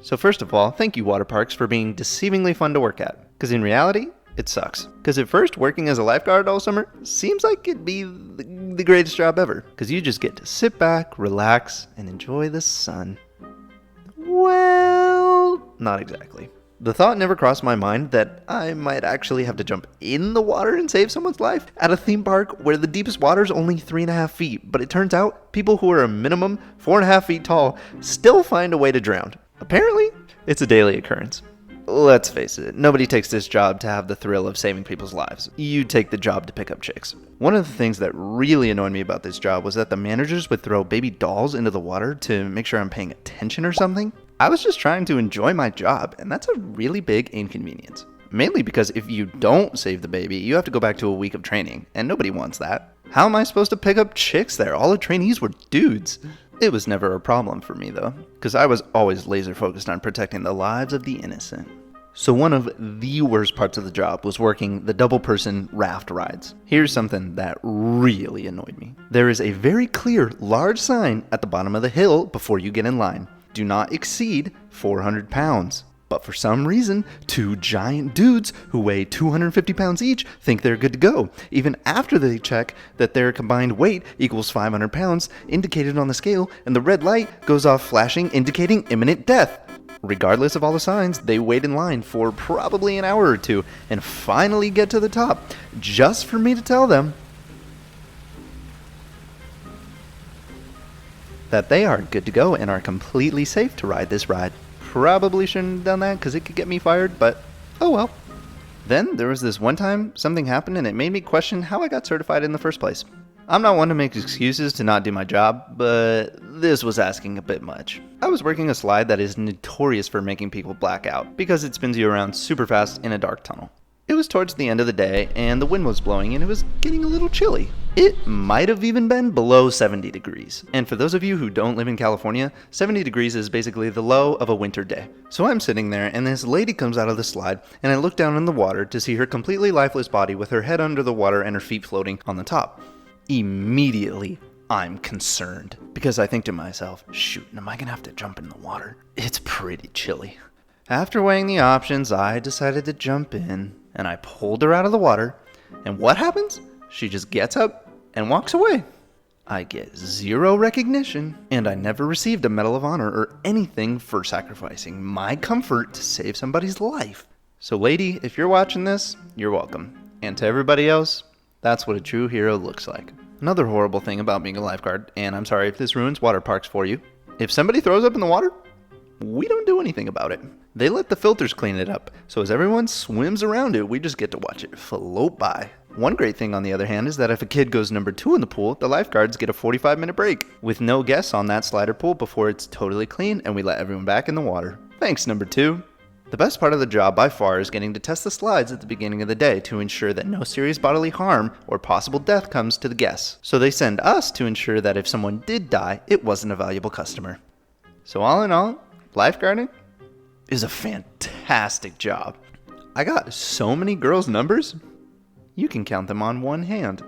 So first of all, thank you water parks for being deceivingly fun to work at. Because in reality, it sucks. Because at first, working as a lifeguard all summer seems like it'd be the greatest job ever. Because you just get to sit back, relax, and enjoy the sun. Well, not exactly. The thought never crossed my mind that I might actually have to jump in the water and save someone's life at a theme park where the deepest water is only 3.5 feet. But it turns out people who are a minimum 4.5 feet tall still find a way to drown. Apparently, it's a daily occurrence. Let's face it, nobody takes this job to have the thrill of saving people's lives. You take the job to pick up chicks. One of the things that really annoyed me about this job was that the managers would throw baby dolls into the water to make sure I'm paying attention or something. I was just trying to enjoy my job, and that's a really big inconvenience. Mainly because if you don't save the baby, you have to go back to a week of training, and nobody wants that. How am I supposed to pick up chicks there? All the trainees were dudes. It was never a problem for me though, because I was always laser focused on protecting the lives of the innocent. So one of the worst parts of the job was working the double-person raft rides. Here's something that really annoyed me. There is a very clear, large sign at the bottom of the hill before you get in line. Do not exceed 400 pounds. But for some reason, two giant dudes who weigh 250 pounds each think they're good to go, even after they check that their combined weight equals 500 pounds, indicated on the scale, and the red light goes off flashing, indicating imminent death. Regardless of all the signs, they wait in line for probably an hour or two, and finally get to the top, just for me to tell them that they are good to go and are completely safe to ride this ride. Probably shouldn't have done that because it could get me fired, but oh well. Then there was this one time something happened and it made me question how I got certified in the first place. I'm not one to make excuses to not do my job, but this was asking a bit much. I was working a slide that is notorious for making people black out because it spins you around super fast in a dark tunnel. It was towards the end of the day and the wind was blowing and it was getting a little chilly. It might have even been below 70 degrees. And for those of you who don't live in California, 70 degrees is basically the low of a winter day. So I'm sitting there and this lady comes out of the slide and I look down in the water to see her completely lifeless body with her head under the water and her feet floating on the top. Immediately, I'm concerned because I think to myself, shoot, am I gonna have to jump in the water? It's pretty chilly. After weighing the options, I decided to jump in and I pulled her out of the water. And what happens? She just gets up and walks away. I get zero recognition, and I never received a Medal of Honor or anything for sacrificing my comfort to save somebody's life. So lady, if you're watching this, you're welcome. And to everybody else, that's what a true hero looks like. Another horrible thing about being a lifeguard, and I'm sorry if this ruins water parks for you, if somebody throws up in the water, we don't do anything about it. They let the filters clean it up, so as everyone swims around it, we just get to watch it float by. One great thing, on the other hand, is that if a kid goes number 2 in the pool, the lifeguards get a 45-minute break, with no guests on that slider pool before it's totally clean, and we let everyone back in the water. Thanks, number 2. The best part of the job by far is getting to test the slides at the beginning of the day to ensure that no serious bodily harm or possible death comes to the guests. So they send us to ensure that if someone did die, it wasn't a valuable customer. So all in all, lifeguarding is a fantastic job. I got so many girls' numbers, you can count them on one hand.